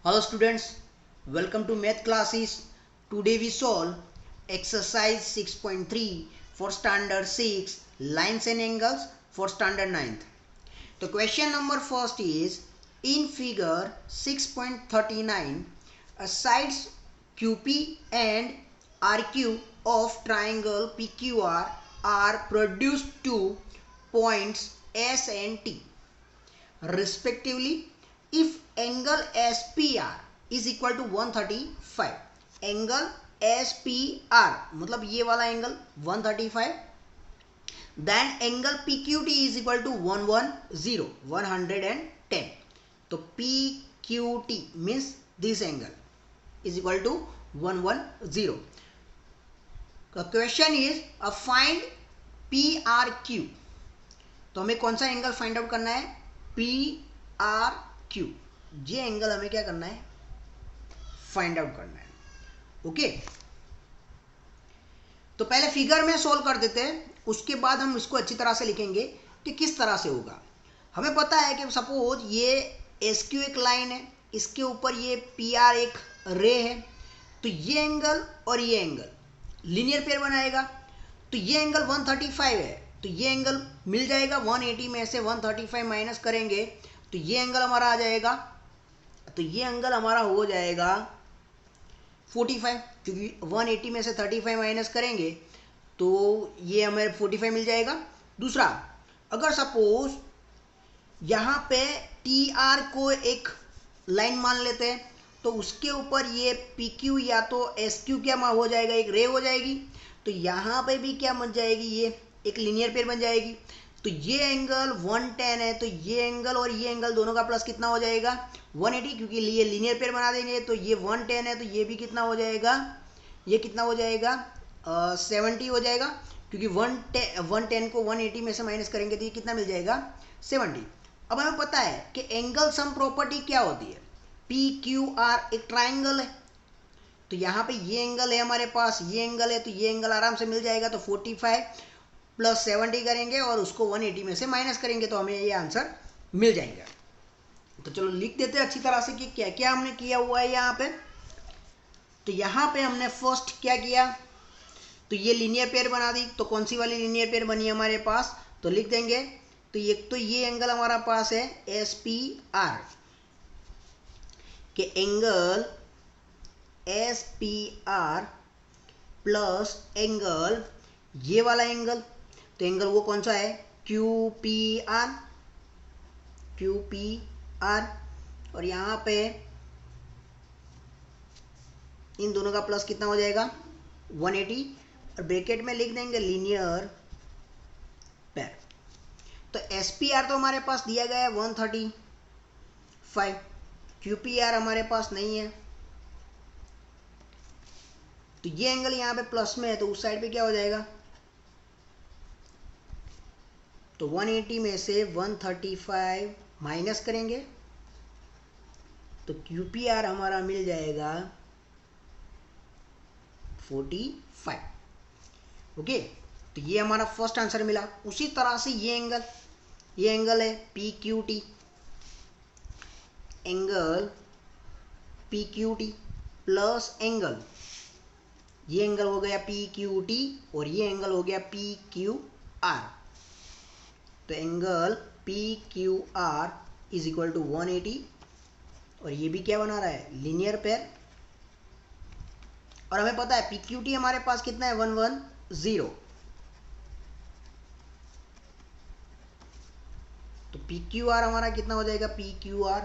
Hello students, welcome to math classes. Today we solve exercise 6.3 for standard 6 lines and angles for standard 9th. The question number first is in figure 6.39 sides QP and RQ of triangle PQR are produced to points S and T respectively if angle SPR is equal to 135. Angle SPR मतलब ये वाला angle 135, then angle PQT is equal to 110. तो PQT means this angle is equal to 110. Question is find PRQ. तो हमें कौन सा angle find out करना है? PRQ. ये एंगल हमें क्या करना है? फाइंड आउट करना है. ओके, तो पहले फिगर में सोल्व कर देते हैं, उसके बाद हम इसको अच्छी तरह से लिखेंगे कि किस तरह से होगा. हमें पता है कि सपोज ये SQ एक लाइन है, इसके ऊपर ये PR एक रे है, तो ये एंगल और ये एंगल लीनियर पेयर बनाएगा. तो ये एंगल 135 है, तो ये एंगल मिल जाएगा 180 में से 135 माइनस करेंगे तो ये एंगल हमारा आ जाएगा. तो ये एंगल हमारा हो जाएगा 45, क्योंकि 180 में से 35 माइनस करेंगे तो ये हमें 45 मिल जाएगा. दूसरा, अगर सपोज यहाँ पे TR को एक लाइन मान लेते हैं तो उसके ऊपर ये PQ या तो SQ क्या हो जाएगा, एक रे हो जाएगी. तो यहाँ पे भी क्या बन जाएगी, ये एक लीनियर पेयर बन जाएगी. तो ये एंगल 110 है, तो ये एंगल और ये एंगल दोनों का प्लस कितना हो जाएगा 180, क्योंकि ये लीनियर पेयर बना देंगे. तो ये 110 है, तो ये भी कितना हो जाएगा, ये कितना हो जाएगा 70 हो जाएगा, क्योंकि 110 को 180 में से माइनस करेंगे तो ये कितना मिल जाएगा 70. अब हमें पता है कि एंगल सम प्रॉपर्टी क्या होती है. PQR एक ट्राइंगल है, तो यहाँ पे ये एंगल है हमारे पास, ये एंगल है, तो ये एंगल आराम से मिल जाएगा. तो 45 प्लस 70 करेंगे और उसको 180 में से माइनस करेंगे तो हमें ये आंसर मिल जाएगा. तो चलो लिख देते हैं अच्छी तरह से कि क्या क्या हमने किया हुआ है यहाँ पे. तो यहाँ पे हमने फर्स्ट क्या किया, तो ये लीनियर पेयर बना दी. तो कौन सी वाली लीनियर पेयर बनी हमारे पास, तो लिख देंगे. तो ये एंगल हमारा पास है SPR के एंगल SPR प्लस एंगल ये वाला एंगल, तो एंगल वो कौन सा है QPR. और यहाँ पे इन दोनों का प्लस कितना हो जाएगा 180, और ब्रैकेट में लिख देंगे लीनियर पेयर. तो SPR तो हमारे पास दिया गया है 135, QPR हमारे पास नहीं है. तो ये एंगल यहाँ पे प्लस में है, तो उस साइड पे क्या हो जाएगा, तो 180 में से 135 माइनस करेंगे तो QPR हमारा मिल जाएगा 45. ओके, तो ये हमारा फर्स्ट आंसर मिला. उसी तरह से ये एंगल है PQT, angle PQT plus angle ये एंगल हो गया PQT और ये एंगल हो गया PQR. तो angle PQR is equal to 180, और ये भी क्या बना रहा है लीनियर पेयर. और हमें पता है PQT हमारे पास कितना है 110. तो PQR हमारा कितना हो जाएगा PQR,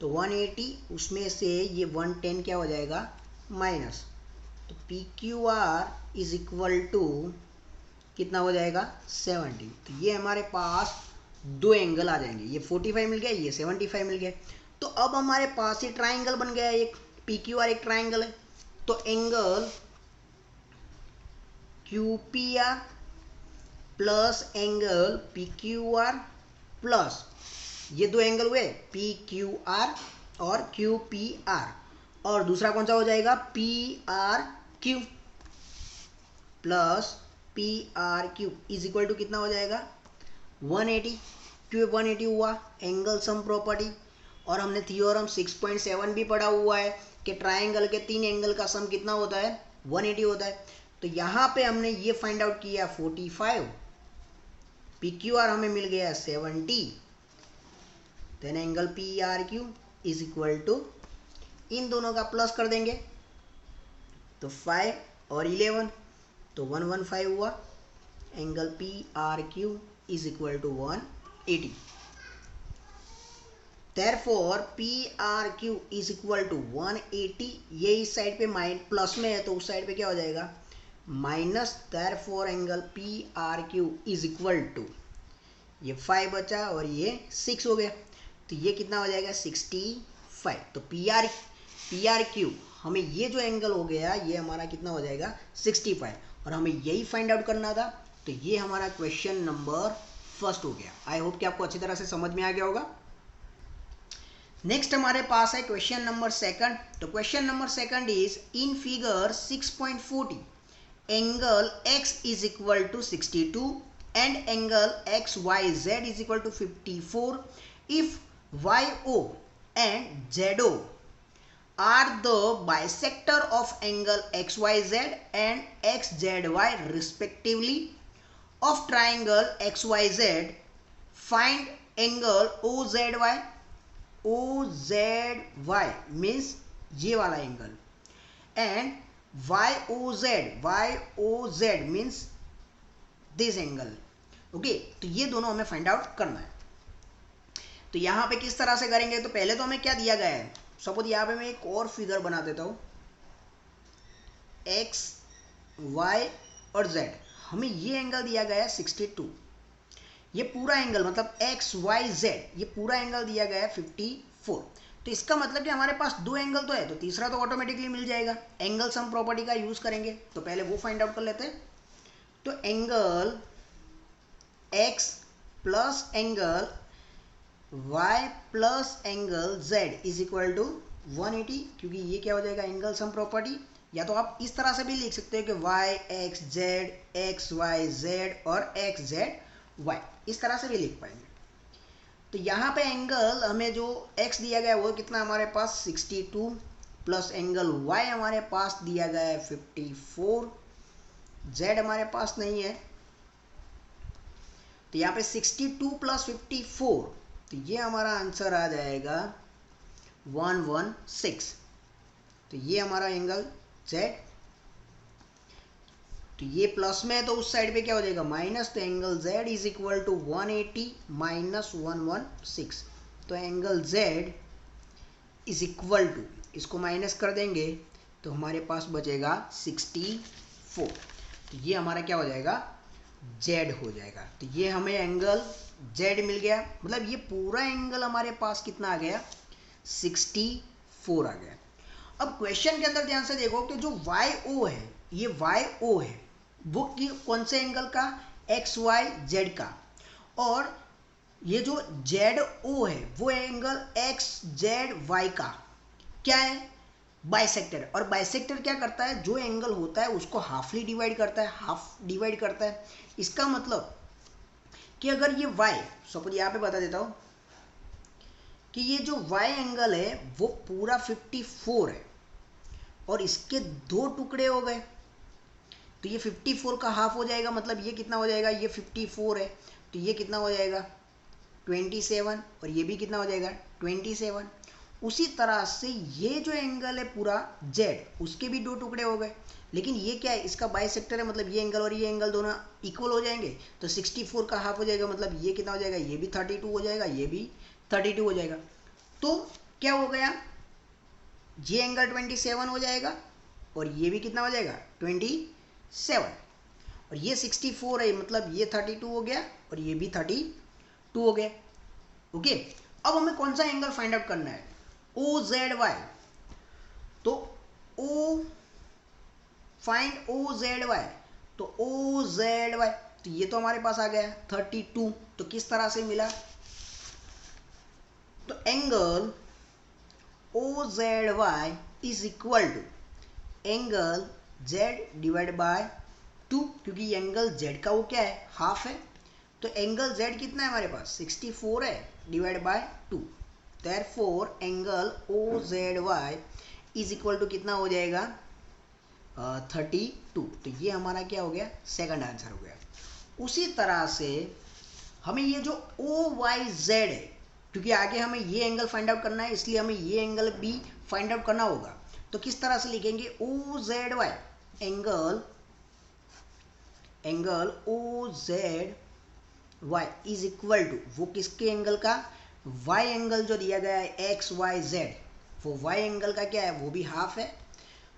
तो 180 उसमें से ये 110 क्या हो जाएगा माइनस. तो PQR इज इक्वल टू कितना हो जाएगा 70. तो ये हमारे पास दो एंगल आ जाएंगे, ये 45 मिल गया, ये 75 मिल गया. तो अब हमारे पास ये ट्राइंगल बन गया, एक PQR एक ट्राइंगल है. तो angle QPR plus angle PQR plus ये दो एंगल हुए PQR और QPR, और दूसरा कौन सा हो जाएगा PRQ plus PRQ is equal to कितना हो जाएगा 180. क्यों 180 हुआ, एंगल सम प्रॉपर्टी. और हमने थ्योरम 6.7 भी पढ़ा हुआ है कि ट्राइंगल के 3 एंगल का सम कितना होता है, 180 होता है। तो यहाँ पे हमने ये फाइंड आउट किया 45, PQR हमें मिल गया 70, then angle PRQ is equal to, इन दोनों का प्लस कर देंगे तो 5 और 11 तो 115 हुआ, angle PRQ is equal to 180। Therefore PRQ is equal to 180, ये इस साइड पे प्लस में है तो उस साइड पे क्या हो जाएगा minus, therefore angle PRQ is equal to, ये 5 बचा और ये 6 हो गया, तो ये कितना हो जाएगा 65। तो PRQ हमें ये जो एंगल हो गया ये हमारा कितना हो जाएगा 65, और हमें यही फाइंड आउट करना था। तो ये हमारा क्वेश्चन नंबर फर्स्ट हो गया। आई होप कि आपको अच्छी तरह से समझ में आ गया होगा। नेक्स्ट हमारे पास है क्वेश्चन नंबर सेकंड। तो question number second is in figure 6.40 angle x is equal to 62 and angle XYZ is equal to 54 if YO and ZO are the bisector of angle XYZ and XZY respectively of triangle XYZ, find angle OZY। OZY means ये वाला angle, and YOZ means this angle. Okay, तो ये दोनों हमें find out करना है। तो यहाँ पे किस तरह से करेंगे, तो पहले तो हमें क्या दिया गया है, सपोज यहाँ पे मैं एक और फिगर बना देता हूँ, X Y और Z, हमें ये एंगल दिया गया है 62, ये पूरा एंगल मतलब XYZ ये पूरा एंगल दिया गया है 54। तो इसका मतलब कि हमारे पास दो एंगल तो है, तो तीसरा तो ऑटोमेटिकली मिल जाएगा। एंगल सम प्रॉपर्टी का यूज करेंगे, तो पहले वो फाइंड आउट कर लेते हैं। तो angle X plus angle Y plus angle Z is equal to 180, क्योंकि ये क्या हो जाएगा एंगल सम प्रॉपर्टी। या तो आप इस तरह से भी लिख सकते हो कि YXZ XYZ और XZY, इस तरह से भी लिख पाएंगे। तो यहाँ पे एंगल हमें जो x दिया गया है वो कितना हमारे पास 62, प्लस एंगल y हमारे पास दिया गया है 54, z हमारे पास नहीं है, तो यहाँ पे 62 प्लस 54, तो ये हमारा आंसर आ जाएगा 116। तो ये हमारा एंगल z, तो ये प्लस में है तो उस साइड पे क्या हो जाएगा माइनस, तो angle z is equal to 180 minus 116। तो angle z is equal to, इसको माइनस कर देंगे तो हमारे पास बचेगा 64। तो ये हमारा क्या हो जाएगा z हो जाएगा। तो ये हमें एंगल z मिल गया, मतलब ये पूरा एंगल हमारे पास कितना आ गया 64 आ गया। अब क्वेश्चन के अंदर ध्यान से देखो कि जो YO है, ये YO है वो कौन से एंगल का, XYZ का, और ये जो ZO है वो एंगल XZY का क्या है, बाइसेक्टर। और बाइसेक्टर क्या करता है, जो एंगल होता है उसको हाफली डिवाइड करता है, हाफ डिवाइड करता है। इसका मतलब कि अगर ये Y, सपोज यहाँ पे बता देता हूँ कि ये जो Y एंगल है वो पूरा 54 है और इसके दो टुकड़े हो गए, तो ये 54 का हाफ हो जाएगा, मतलब ये कितना हो जाएगा, ये 54 है तो ये कितना हो जाएगा 27, और ये भी कितना हो जाएगा 27। उसी तरह से ये जो एंगल है पूरा Z, उसके भी दो टुकड़े हो गए, लेकिन ये क्या है, इसका बाइसेक्टर है, मतलब ये एंगल और ये एंगल दोनों इक्वल हो जाएंगे, तो 64 का हाफ हो जाएगा, मतलब ये कितना हो जाएगा, ये भी 32 हो जाएगा, ये भी 32 हो जाएगा। तो क्या हो गया, ये एंगल 27 हो जाएगा और ये भी कितना हो जाएगा 27, और ये 64 है मतलब ये 32 हो गया और ये भी 32 हो गया। ओके, अब हमें कौन सा एंगल फाइंड आउट करना है, OZY। तो O फाइंड OZY, तो OZY, तो ये तो हमारे पास आ गया 32। तो किस तरह से मिला, तो angle OZY is equal to angle Z divide by 2, क्योंकि एंगल Z का वो क्या है हाफ है, तो एंगल Z कितना है हमारे पास 64 है divide by 2, therefore angle O Z Y is equal to कितना हो जाएगा 32। तो ये हमारा क्या हो गया, सेकंड आंसर हो गया। उसी तरह से हमें ये जो ओ वाई जेड है, क्योंकि आगे हमें ये एंगल फाइंड आउट करना है, इसलिए हमें ये एंगल भी फाइंड आउट करना होगा। तो किस तरह से लिखेंगे, O Z Y angle O Z Y is equal to, वो किसके एंगल का, वाई एंगल जो दिया गया है एक्स वाई जेड, वो वाई एंगल का क्या है, वो भी हाफ है,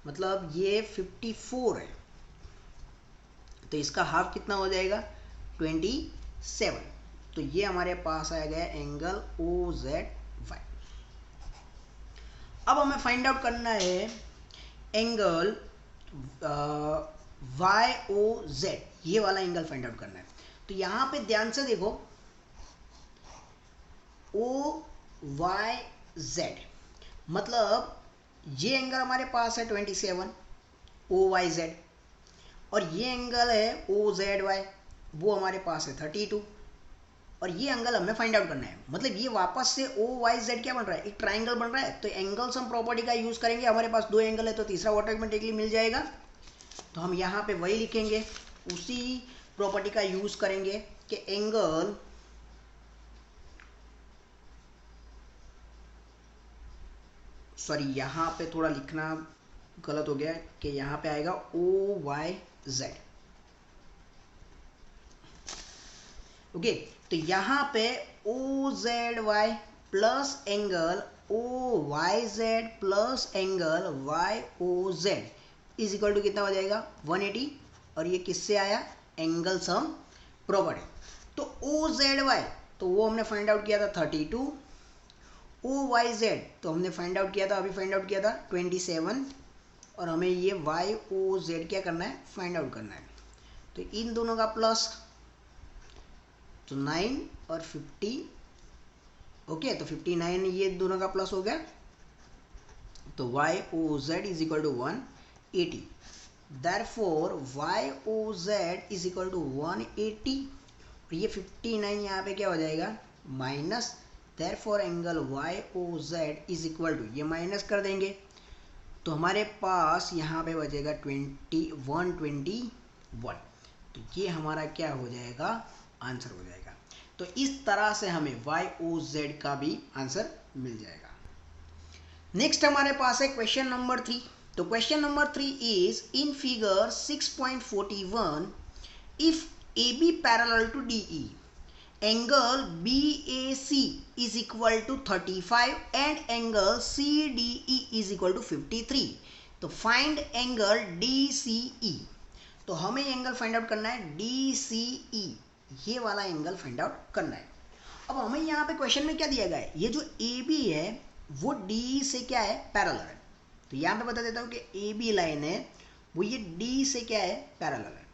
मतलब ये 54 है, तो इसका हाफ कितना हो जाएगा 27। तो ये हमारे पास आ गया एंगल ओ जेड वाई। अब हमें फाइंड आउट करना है एंगल वाई ओ जेड, ये वाला एंगल फाइंड आउट करना है। तो यहां पे ध्यान से देखो, ओ वाई जेड मतलब ये एंगल हमारे पास है 27 ओ वाई जेड, और ये एंगल है ओ जेड वाई, वो हमारे पास है 32, और ये एंगल हमें फाइंड आउट करना है। मतलब ये वापस से ओ वाई जेड क्या बन रहा है, एक ट्राइंगल बन रहा है। तो एंगल सम प्रॉपर्टी का यूज करेंगे, हमारे पास दो एंगल है तो तीसरा ऑटोमेटिकली मिल जाएगा। तो हम यहाँ पे वही लिखेंगे, उसी प्रॉपर्टी का यूज करेंगे कि एंगल यहाँ पे थोड़ा लिखना गलत हो गया कि यहाँ पे आएगा ओ वाई जेड। ओके, तो यहाँ पे O Z Y plus angle O Y Z plus angle Y O Z is equal to कितना हो जाएगा 180, और ये किससे आया, एंगल सम प्रॉपर्टी। तो ओ जेड वाई तो वो हमने फाइंड आउट किया था 32, ओ वाई जेड तो हमने फाइंड आउट किया था, अभी फाइंड आउट किया था 27, और हमें ये वाई ओ जेड क्या करना है, फाइंड आउट करना है। तो इन दोनों का प्लस, तो 9 और 50, ओके, तो 59 ये दोनों का प्लस हो गया, तो Y O Z is equal to 180। Therefore Y O Z is equal to 180, और ये 59 यहाँ पे क्या हो जाएगा minus, therefore angle Y O Z is equal to, ये माइनस कर देंगे तो हमारे पास यहाँ पे बचेगा 121। तो ये हमारा क्या हो जाएगा, आंसर हो जाएगा। तो इस तरह से हमें वाई ओ जेड का भी आंसर मिल जाएगा। नेक्स्ट हमारे पास है क्वेश्चन नंबर 3। तो question number 3 is in figure 6.41 if A B parallel to D E angle B A C is equal to 35 and angle C D E is equal to 53, तो find angle D C E. तो हमें angle find out करना है D C ई, ये वाला angle find out करना है। अब हमें यहाँ पे क्वेश्चन में क्या दिया गया है, ये जो ए बी है वो डी से क्या है, पैरेलल है। तो यहाँ पे बता देता हूँ कि ए बी लाइन है वो ये डी से क्या है, पैरेलल है,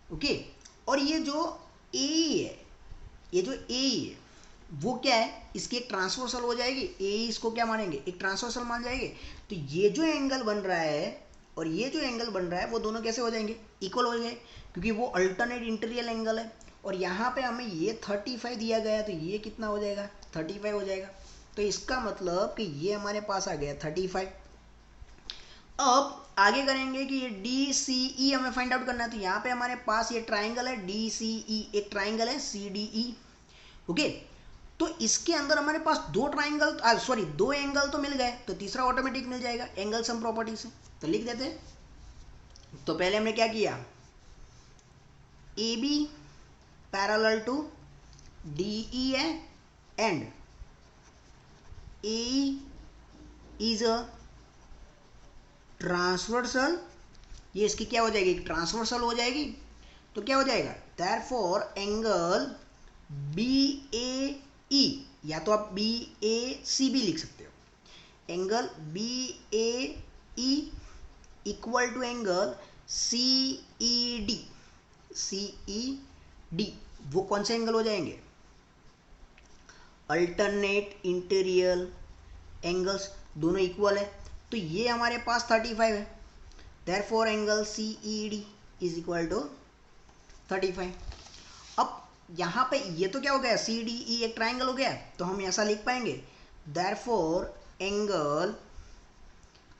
ओके। और ये जो ए है, ये जो ए है वो क्या है, इसकी एक ट्रांसवर्सल हो जाएगी, ए इसको क्या मानेंगे, एक ट्रांसवर्सल मान जाएंगे। तो ये जो एंगल बन रहा है और ये जो एंगल बन रहा है वो दोनों कैसे हो जाएंगे, इक्वल हो जाएंगे, क्योंकि वो अल्टरनेट इंटीरियर एंगल है। और यहाँ पे हमें ये 35 दिया गया है, तो ये कितना हो जाएगा, 35 हो जाएगा। तो इसका मतलब कि ये हमारे पास आ गया 35। अब आगे करेंगे कि ये डी सी ई हमें फाइंड आउट करना है। तो यहाँ पे हमारे पास ये ट्राइंगल है डी सी ई, एक ट्राइंगल है सी डी ई, ओके। तो इसके अंदर हमारे पास दो ट्राइंगल दो एंगल तो मिल गए, तो तीसरा ऑटोमेटिक मिल जाएगा एंगल सम प्रॉपर्टी से। तो लिख देते हैं। तो पहले हमने क्या किया, A B parallel to D E है and A is a transversal, ये इसकी क्या हो जाएगी, ट्रांसवर्सल हो जाएगी। तो क्या हो जाएगा, देयरफॉर एंगल बी ए ई, या तो आप बी ए सी भी लिख सकते हो, angle B A E equal to angle C E D. C E D वो कौन से एंगल हो जाएंगे, अल्टरनेट इंटीरियर एंगल्स, दोनों इक्वल है। तो ये हमारे पास 35 है, therefore angle C E D is equal to 35। अब यहाँ पे ये तो क्या हो गया, सी डी ई एक ट्राइंगल हो गया, तो हम ऐसा लिख पाएंगे therefore angle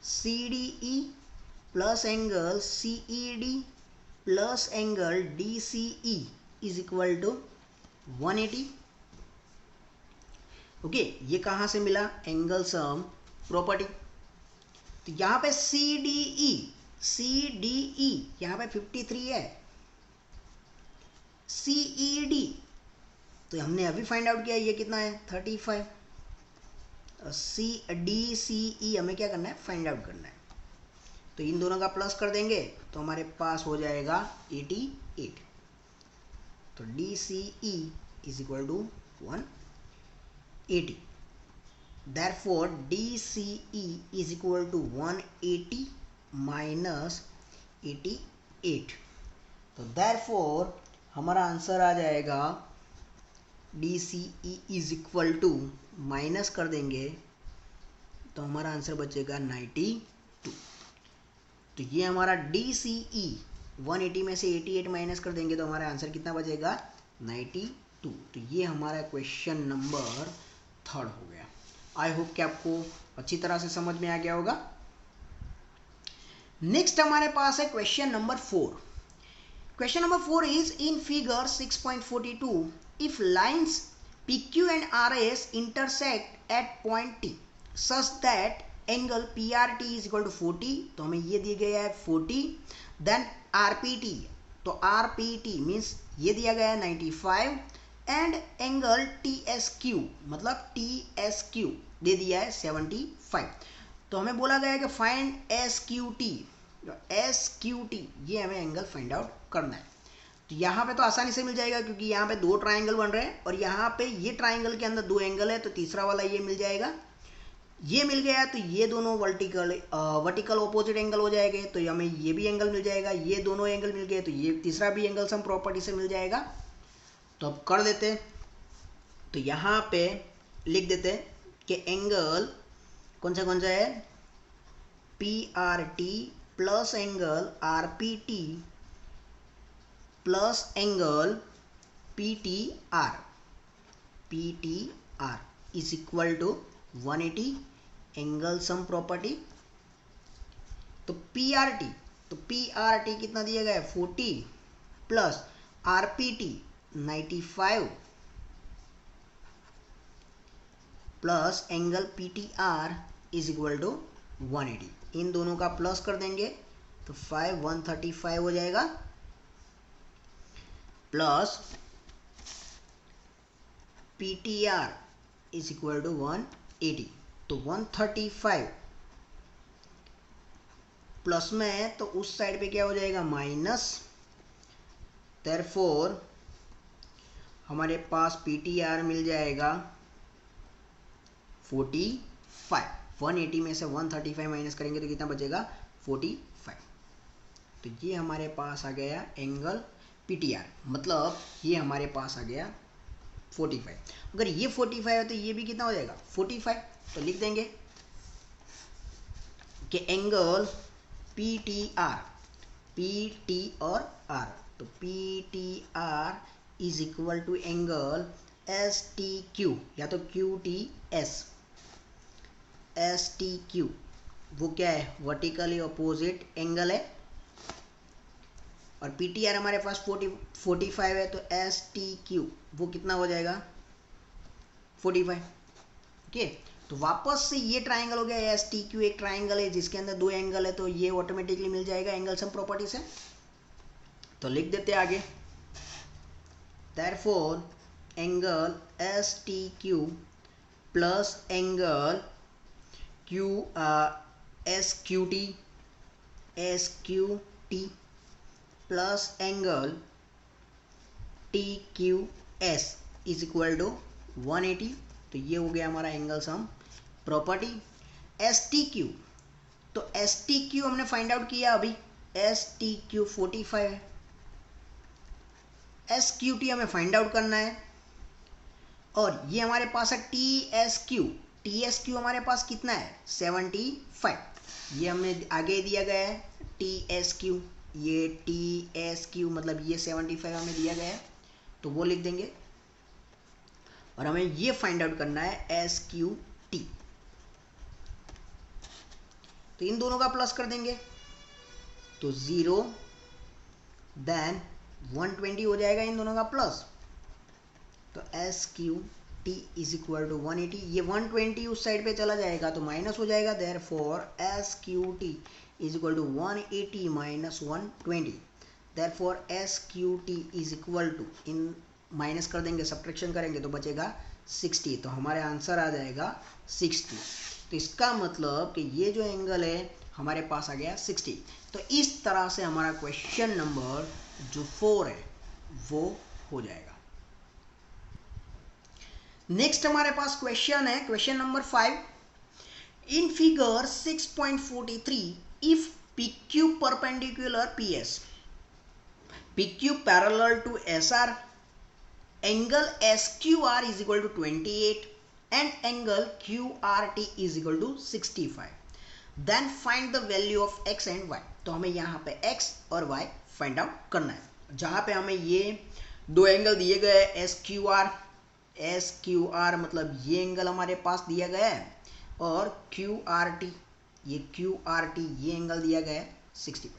C D E plus angle C E D plus angle D C E is equal to 180। Okay, ये कहाँ से मिला, एंगल सम प्रॉपर्टी। तो यहाँ पे सी डी ई यहाँ पे 53 है, सी ई डी तो हमने अभी फाइंड आउट किया ये कितना है 35, सी डी सी ई हमें क्या करना है, फाइंड आउट करना है। तो इन दोनों का प्लस कर देंगे तो हमारे पास हो जाएगा 88। तो D C E is equal to 180। Therefore DCE is equal to 180 minus 88। तो therefore हमारा आंसर आ जाएगा DCE is equal to, minus कर देंगे तो हमारा आंसर बचेगा 92। तो ये हमारा DCE 180 में से 88 माइनस कर देंगे तो हमारा आंसर कितना बचेगा 92। तो ये हमारा क्वेश्चन नंबर 3 हो गया। आई होप कि आपको अच्छी तरह से समझ में आ गया होगा। नेक्स्ट हमारे पास है question number 4। Question number 4 is in figure 6.42 if lines PQ and RS intersect at point T such that angle PRT is equal to 40। तो हमें ये दिया गया है 40। देन RPT, तो RPT मीन्स ये दिया गया है 95 एंड एंगल TSQ मतलब TSQ दे दिया है 75। तो हमें बोला गया है कि फाइंड SQT, SQT ये हमें एंगल फाइंड आउट करना है। तो यहाँ पे तो आसानी से मिल जाएगा क्योंकि यहाँ पे 2 ट्राइंगल बन रहे हैं और यहाँ पे ये ट्राइंगल के अंदर 2 एंगल है, तो तीसरा वाला ये मिल जाएगा। ये मिल गया तो ये दोनों वर्टिकल ऑपोजिट एंगल हो जाएंगे, तो हमें ये भी एंगल मिल जाएगा। ये दोनों एंगल मिल गए तो ये तीसरा भी एंगल सम प्रॉपर्टी से मिल जाएगा। तो अब कर देते, तो यहाँ पे लिख देते कि एंगल कौन सा है, PRT plus angle RPT plus angle PTR is equal to 180 angle sum property. तो PRT कितना दिया गया है 40 plus RPT 95 plus angle PTR is equal to 180। इन दोनों का प्लस कर देंगे तो 135 हो जाएगा plus PTR is equal to 180। तो 135 प्लस में है तो उस साइड पे क्या हो जाएगा माइनस। देयरफॉर हमारे पास PTR मिल जाएगा 45। 180 में से 135 माइनस करेंगे तो कितना बचेगा 45। तो ये हमारे पास आ गया एंगल PTR, मतलब ये हमारे पास आ गया 45। अगर ये 45 है तो ये भी कितना हो जाएगा 45। तो लिख देंगे कि एंगल PTR, PT और R, तो PTR is equal to angle STQ या तो QTS। STQ वो क्या है, वर्टिकली अपोजिट एंगल है और PTR हमारे पास 45 है, तो STQ वो कितना हो जाएगा 45। ओके, तो वापस से ये ट्राइंगल हो गया STQ एक ट्राइंगल है जिसके अंदर 2 एंगल है, तो ये ऑटोमेटिकली मिल जाएगा एंगल सम प्रॉपर्टी से। तो लिख देते आगे, therefore angle STQ plus angle SQT plus angle TQS is equal to 180। तो ये हो गया हमारा एंगल सम प्रॉपर्टी। STQ, तो STQ हमने फाइंड आउट किया अभी, STQ 45 है। SQT हमें फाइंड आउट करना है और ये हमारे पास है TSQ हमारे पास कितना है 75। ये हमें आगे दिया गया है TSQ, ये TSQ मतलब ये 75 हमें दिया गया है। तो वो लिख देंगे और हमें ये फाइंड आउट करना है एस क्यू टी। तो इन दोनों का प्लस कर देंगे तो 0 देन 120 हो जाएगा इन दोनों का प्लस। तो S Q T is equal to 180, ये 120 उस साइड पे चला जाएगा तो माइनस हो जाएगा, therefore S Q T is equal to 180 minus 120, therefore S Q T is equal to, इन माइनस कर देंगे सब्ट्रैक्शन करेंगे तो बचेगा 60। तो हमारे आंसर आ जाएगा 60। तो इसका मतलब कि ये जो एंगल है हमारे पास आ गया 60। तो इस तरह से हमारा क्वेश्चन नंबर जो 4 है वो हो जाएगा। नेक्स्ट हमारे पास क्वेश्चन है question number 5। In figure 6.43 if PQ perpendicular PS, PQ parallel to SR, angle SQR is equal to 28 and angle QRT is equal to 65, then find the value of x and y। तो हमें यहाँ पे x और y find out करना है, जहाँ पे हमें ये दो एंगल दिए गए एस क्यू आर मतलब ये एंगल हमारे पास दिया गया है, और क्यू आर टी ये एंगल दिया गया है 60।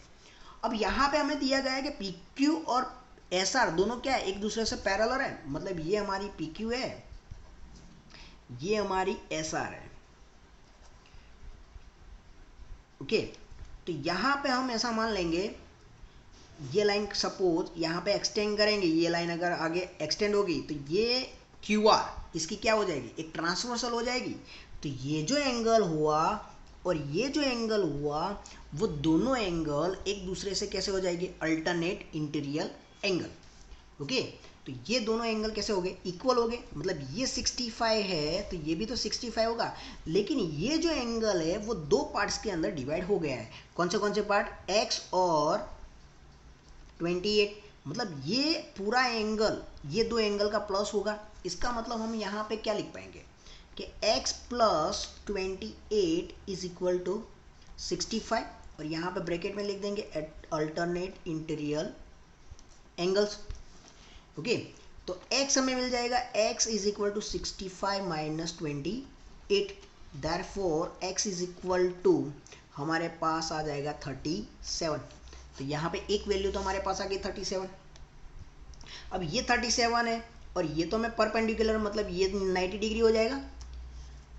अब यहाँ पे हमें दिया गया है कि पी क्यू और एस आर दोनों क्या है, एक दूसरे से पैरेलल है, मतलब ये हमारी पी क्यू है, ये हमारी एस आर है। ओके, तो यहाँ पे हम ऐसा मान लेंगे, ये लाइन सपोज यहाँ पे एक्सटेंड करेंगे, ये लाइन अगर आगे एक्सटेंड होगी तो ये क्यू आर इसकी क्या हो जाएगी, एक ट्रांसवर्सल हो जाएगी। तो ये जो एंगल हुआ और ये जो एंगल हुआ वो दोनों एंगल एक दूसरे से कैसे हो जाएगी, अल्टरनेट इंटीरियर एंगल। ओके, तो ये दोनों एंगल कैसे हो गए, इक्वल हो गए, मतलब ये 65 है तो ये भी तो 65 होगा, लेकिन ये जो एंगल है वो दो पार्ट्स के अंदर डिवाइड हो गया है। कौन से पार्ट, x और 28, मतलब ये पूरा एंगल ये दो एंगल का प्लस होगा। इसका मतलब हम यहाँ पे क्या लिख पाएंगे कि x plus 28 is equal to 65, और यहाँ पे ब्रैकेट में लिख देंगे अल्टरनेट इंटीरियर एंगल्स। ओके, तो x हमें मिल जाएगा, x is equal to 65 minus 28, therefore x is equal to हमारे पास आ जाएगा 37। तो यहाँ पे एक वैल्यू तो हमारे पास आ गई 37। अब ये 37 है और ये तो हमें परपेंडिकुलर मतलब ये 90 डिग्री हो जाएगा,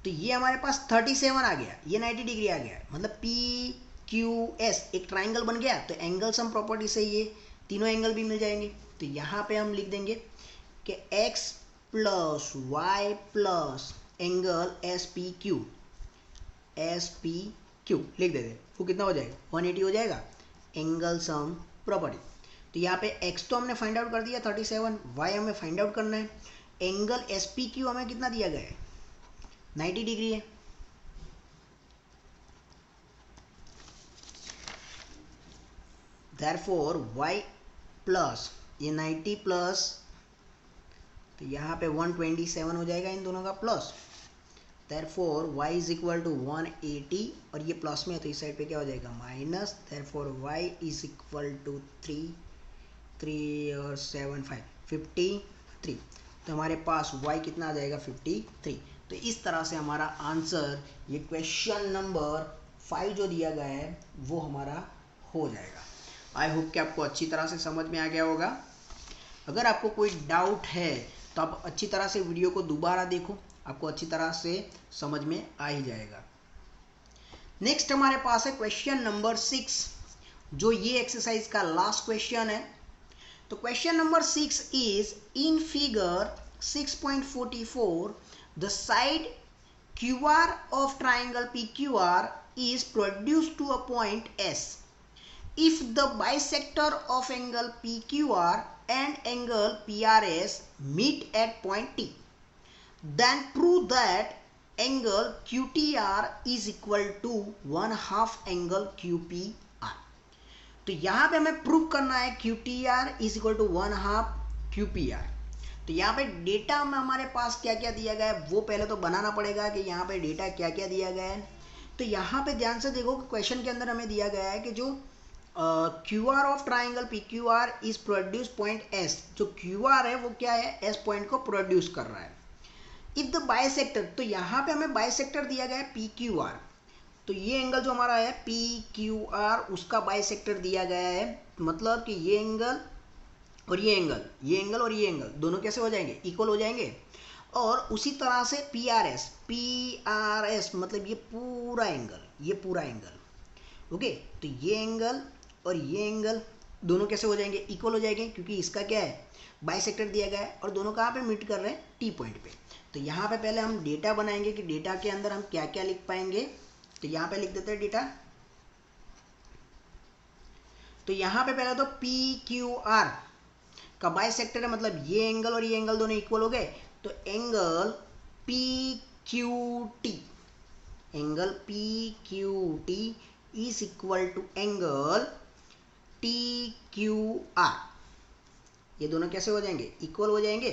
तो ये हमारे पास 37 आ गया, ये 90 डिग्री आ गया, मतलब PQS एक ट्राइंगल बन गया। तो एंगल सम प्रॉपर्टी से ये तीनों एंगल भी मिल जाएंगे। तो यहाँ पे हम लिख देंगे कि x plus Y plus angle SPQ लिख देते, वो कितना हो जाएगा, 180 हो जाएगा, एंगल सम प्रॉपर्टी। तो यहाँ पे x तो हमने फाइंड आउट कर दिया 37, y हमें फाइंड आउट करना है, एंगल SPQ हमें कितना दिया गया है, 90 डिग्री है। देयरफॉर y प्लस ये 90 प्लस, तो यहाँ पे 127 हो जाएगा इन दोनों का plus, therefore y is equal to 180, और ये प्लस में है तो इस साइड पे क्या हो जाएगा minus, therefore y is equal to 3 और 7 53। तो हमारे पास y कितना आ जाएगा 53। तो इस तरह से हमारा आंसर ये क्वेश्चन नंबर 5 जो दिया गया है वो हमारा हो जाएगा। आई होप कि आपको अच्छी तरह से समझ में आ गया होगा। अगर आपको कोई डाउट है तो आप अच्छी तरह से वीडियो को दोबारा देखो, आपको अच्छी तरह से समझ में आ ही जाएगा। नेक्स्ट हमारे पास है क्वेश्चन नंबर 6, जो ये एक्सरसाइज का लास्ट क्वेश्चन है। तो question number 6 is in figure 6.44 the side QR of triangle PQR is produced to a point S. If the bisector of angle PQR and angle PRS meet at point T, then prove that angle QTR is equal to 1/2 angle QPR। तो यहाँ पे हमें prove करना है QTR is equal to 1/2 QPR। तो यहाँ पे data में हमारे पास क्या क्या दिया गया है वो पहले तो बनाना पड़ेगा कि यहाँ पे डेटा क्या क्या दिया गया है। तो यहाँ पे ध्यान से देखो कि क्वेश्चन के अंदर हमें दिया गया है कि जो Q R of triangle P Q R is produce point S, जो क्यू आर है वो क्या है, एस पॉइंट को प्रोड्यूस कर रहा है। इफ द बाइसेक्टर, तो यहाँ पे हमें बाइसेक्टर दिया गया है पी क्यू आर, तो ये एंगल जो हमारा है पी क्यू आर उसका बाइसेक्टर दिया गया है, मतलब कि ये एंगल और ये एंगल, ये एंगल और ये एंगल दोनों कैसे हो जाएंगे, इक्वल हो जाएंगे। और उसी तरह से पी आर एस मतलब ये पूरा एंगल, ये पूरा एंगल, ओके। तो ये एंगल और ये एंगल दोनों कैसे हो जाएंगे, इक्वल हो जाएंगे, क्योंकि इसका क्या है, बाइसेक्टर दिया गया है और दोनों कहाँ पे मीट कर रहे हैं, टी पॉइंट पे। तो यहाँ पे पहले हम डेटा बनाएंगे कि डेटा के अंदर हम क्या क्या लिख पाएंगे। तो यहाँ पे लिख देते हैं डेटा। तो यहाँ पे पहले तो पी क्यू आर का बाइसेक्टर है, मतलब ये एंगल और ये एंगल दोनों इक्वल हो गए। तो angle P Q T, angle P Q T is equal to angle T Q R, ये दोनों कैसे हो जाएंगे, इक्वल हो जाएंगे।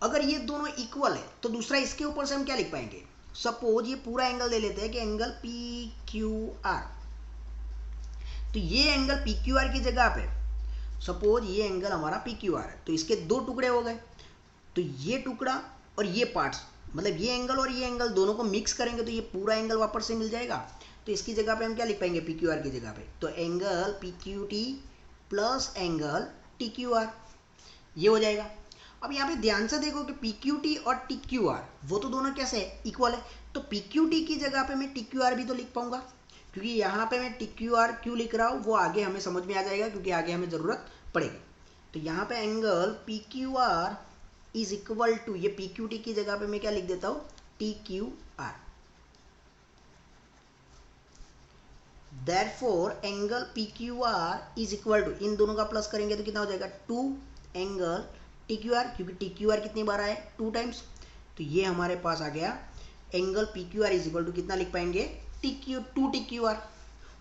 अगर ये दोनों इक्वल है तो दूसरा इसके ऊपर से हम क्या लिख पाएंगे, सपोज ये पूरा एंगल ले लेते हैं कि एंगल पी क्यू आर, तो ये एंगल पी क्यू आर की जगह पे सपोज ये एंगल हमारा पी क्यू आर है, तो इसके दो टुकड़े हो गए। तो ये टुकड़ा और ये पार्ट्स, मतलब ये एंगल और ये एंगल दोनों को मिक्स करेंगे तो ये पूरा एंगल वापस से मिल जाएगा। तो इसकी जगह पे हम क्या लिख पाएंगे, पी क्यू आर की जगह पे, तो angle P Q T plus angle T Q R, ये हो जाएगा। अब यहाँ पे ध्यान से देखो कि पी क्यू टी और टी क्यू आर वो तो दोनों कैसे है, इक्वल है। तो पी क्यू टी की जगह पे मैं टी क्यू आर भी तो लिख पाऊंगा, क्योंकि यहाँ पे मैं टी क्यू आर क्यों लिख रहा हूँ वो आगे हमें समझ में आ जाएगा, क्योंकि आगे हमें ज़रूरत पड़ेगी। तो यहाँ पे angle P Q R is equal to, ये पी क्यू टी की जगह पे मैं क्या लिख देता हूँ, T Q R. Therefore angle P Q R is equal to, इन दोनों का प्लस करेंगे तो कितना हो जाएगा, 2 एंगल टी क्यू आर, क्योंकि टी क्यू आर कितनी बार आए, 2 टाइम्स। तो ये हमारे पास आ गया angle P Q R is equal to कितना लिख पाएंगे, टू टी क्यू आर।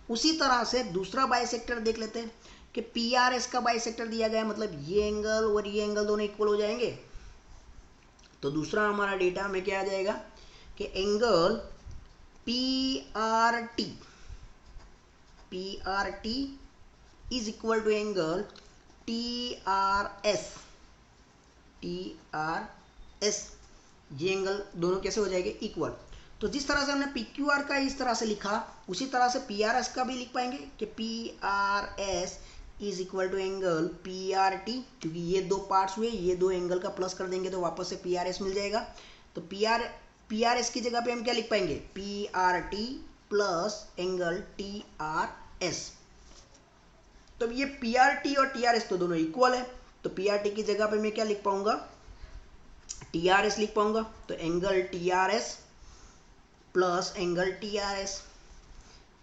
उसी तरह से दूसरा बाइसेक्टर देख लेते हैं कि पी आर एस का बाइसेक्टर दिया गया है, मतलब ये एंगल और ये एंगल दोनों इक्वल हो जाएंगे। तो दूसरा हमारा डेटा में क्या आ जाएगा कि angle P R T is equal to angle T R S, ये एंगल दोनों कैसे हो जाएंगे, इक्वल। तो जिस तरह से हमने पी क्यू आर का इस तरह से लिखा, उसी तरह से पी आर एस का भी लिख पाएंगे कि P R S is equal to angle P R T, क्योंकि ये दो पार्ट्स हुए, ये दो एंगल का प्लस कर देंगे तो वापस से पी आर एस मिल जाएगा। तो पी आर एस की जगह पे हम क्या लिख पाएंगे, P R T plus angle T R S. तो ये पी आर टी और टी आर एस तो दोनों इक्वल है, तो पी आर टी की जगह पे मैं क्या लिख पाऊंगा, टी आर एस लिख पाऊंगा। तो angle T R S plus angle T R S,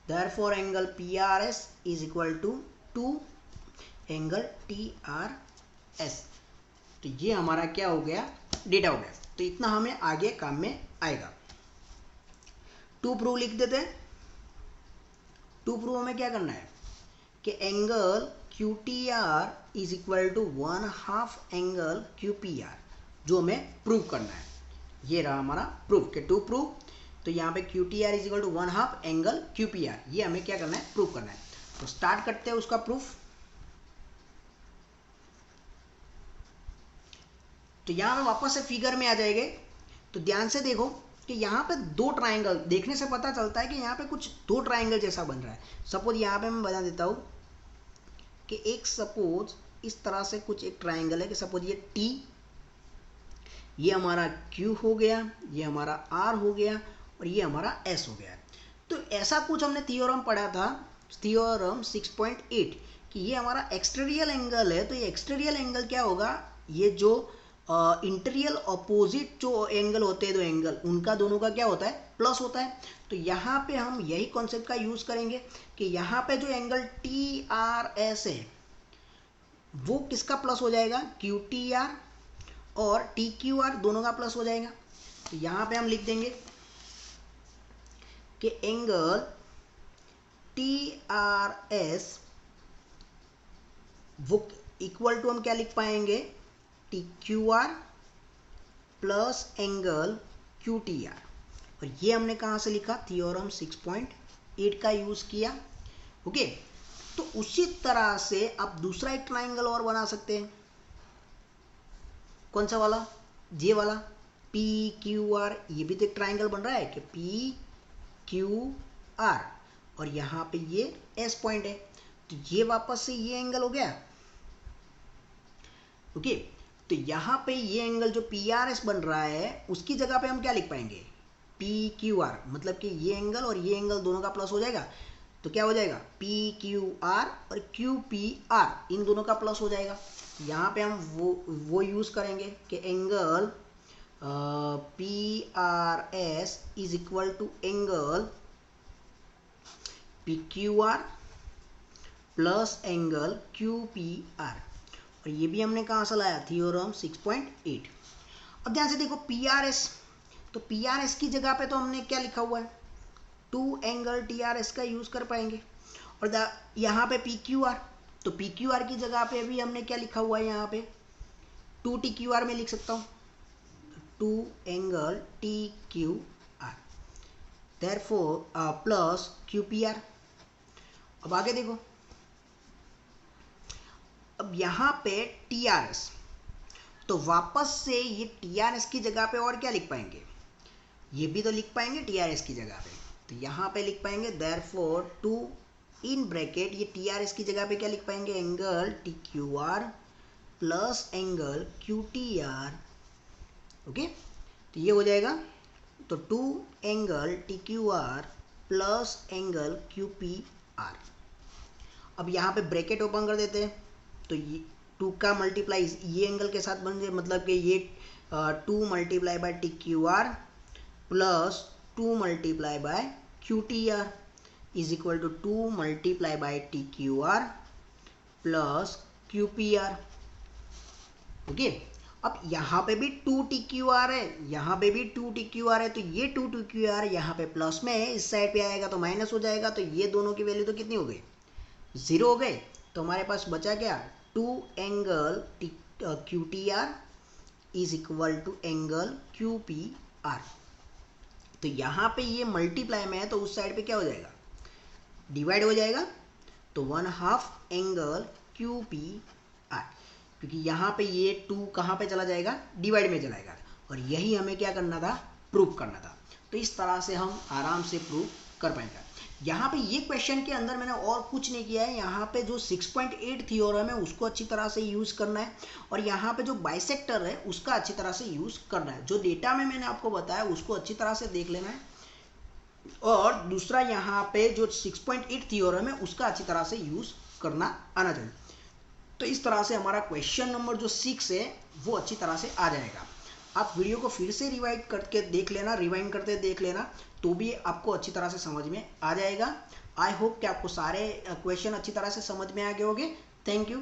therefore angle P R S is equal to 2 angle T R S. तो ये हमारा क्या हो गया, डेटा हो गया। तो इतना हमें आगे काम में आएगा। टू प्रूव लिख देते हैं। टू प्रूव हमें क्या करना है कि angle Q T R is equal to 1/2 angle Q P R, जो हमें प्रूव करना है। ये रहा हमारा प्रूफ के टू प्रूव। तो यहाँ पे Q T R is equal to 1/2 angle Q P R, ये हमें क्या करना है, प्रूव करना है। तो स्टार्ट करते हैं उसका प्रूफ। तो यहाँ पे वापस से फिगर में आ जाएंगे। तो ध्यान से देखो कि यहाँ पे दो ट्राइंगल, देखने से पता चलता है कि यहाँ पे कुछ दो ट्राइंगल जैसा बन रहा है। सपोज यहाँ पे मैं बता देता हूँ कि एक सपोज इस तरह से कुछ एक ट्राइंगल है कि सपोज ये टी, ये हमारा क्यू हो गया, ये हमारा आर हो गया और ये हमारा एस हो गया। तो ऐसा कुछ हमने थियोरम पढ़ा था, थियोरम 6.8, कि ये हमारा एक्सटेरियल एंगल है। तो ये एक्सटेरियल एंगल क्या होगा, ये जो इंटीरियल अपोजिट जो एंगल होते हैं, दो एंगल, उनका दोनों का क्या होता है, प्लस होता है। तो यहाँ पे हम यही कॉन्सेप्ट का यूज़ करेंगे कि यहाँ पे जो एंगल टी आर एस है वो किसका प्लस हो जाएगा, क्यू टी आर, और टी क्यू आर दोनों का प्लस हो जाएगा। तो यहाँ पे हम लिख देंगे कि एंगल टी आर एस वो इक्वल टू हम क्या लिख पाएंगे, T Q R plus angle Q T are. और ये हमने कहाँ से लिखा, थियोरम 6.8 का यूज़ किया। ओके, तो उसी तरह से आप दूसरा एक ट्राइंगल और बना सकते हैं। कौन सा वाला? ये वाला पी क्यू आर। ये भी तो एक ट्राइंगल बन रहा है कि पी क्यू आर, और यहाँ पे ये एस पॉइंट है, तो ये वापस से ये एंगल हो गया। ओके, तो यहाँ पे ये एंगल जो पी आर एस बन रहा है उसकी जगह पे हम क्या लिख पाएंगे? पी क्यू आर, मतलब कि ये एंगल और ये एंगल दोनों का प्लस हो जाएगा, तो क्या हो जाएगा? पी क्यू आर और क्यू पी आर, इन दोनों का प्लस हो जाएगा। यहाँ पे हम वो यूज करेंगे कि angle P R S is equal to angle P Q R plus angle Q P R, और ये भी हमने कहाँ से लाया? थ्योरम 6.8। अब ध्यान से देखो पी आर एस, तो पी आर एस की जगह पे तो हमने क्या लिखा हुआ है? 2 एंगल टी आर एस का यूज कर पाएंगे। और यहाँ पे पी क्यू आर, तो पी क्यू आर की जगह पे भी हमने क्या लिखा हुआ है? यहाँ पे 2 टी क्यू आर में लिख सकता हूँ, 2 angle T Q R, therefore plus Q P are. अब आगे देखो, अब यहाँ पे टी आर एस, तो वापस से ये टी आर एस की जगह पे और क्या लिख पाएंगे? ये भी तो लिख पाएंगे टी आर एस की जगह पे, तो यहाँ पे लिख पाएंगे देयरफॉर 2 इन ब्रैकेट, ये टी आर एस की जगह पे क्या लिख पाएंगे? Angle T Q R plus angle Q T are. Okay, तो ये हो जाएगा, तो 2 angle T Q R plus angle Q P are. अब यहाँ पे ब्रैकेट ओपन कर देते हैं, तो ये 2 का मल्टीप्लाई ये एंगल के साथ बन जाए, मतलब कि ये 2 multiply by T Q R plus 2 multiply by Q T R is equal to 2 multiply by T Q R plus Q P R. Okay, अब यहाँ पे भी 2 टी क्यू आर है, यहाँ पे भी 2 टी क्यू आर है, तो ये 2 टी क्यू आर यहाँ पे प्लस में है, इस साइड पे आएगा तो माइनस हो जाएगा, तो ये दोनों की वैल्यू तो कितनी हो गई? 0 हो गए। तो हमारे पास बचा क्या? 2 angle Q T R is equal to angle Q P R. तो यहाँ पे ये मल्टीप्लाई में है, तो उस साइड पे क्या हो जाएगा? डिवाइड हो जाएगा, तो 1/2 एंगल क्यू पी आर, क्योंकि यहाँ पे ये 2 कहाँ पे चला जाएगा? डिवाइड में चला जाएगा, और यही हमें क्या करना था? प्रूव करना था। तो इस तरह से हम आराम से प्रूव कर पाएंगे। यहाँ पे ये क्वेश्चन के अंदर मैंने और कुछ नहीं किया है, यहाँ पे जो 6.8 थ्योरम है उसको अच्छी तरह से यूज करना है, और यहाँ पे जो बाइसेक्टर है उसका अच्छी तरह से यूज करना है। जो डेटा में मैंने आपको बताया उसको अच्छी तरह से देख लेना है, और दूसरा यहाँ पे जो 6.8 थ्योरम है उसका अच्छी तरह से यूज करना आना चाहिए। तो इस तरह से हमारा क्वेश्चन नंबर जो 6 है वो अच्छी तरह से आ जाएगा। आप वीडियो को फिर से रिवाइंड करके देख लेना, रिवाइंड करते देख लेना, तो भी आपको अच्छी तरह से समझ में आ जाएगा। आई होप कि आपको सारे क्वेश्चन अच्छी तरह से समझ में आ गए होंगे। Thank you.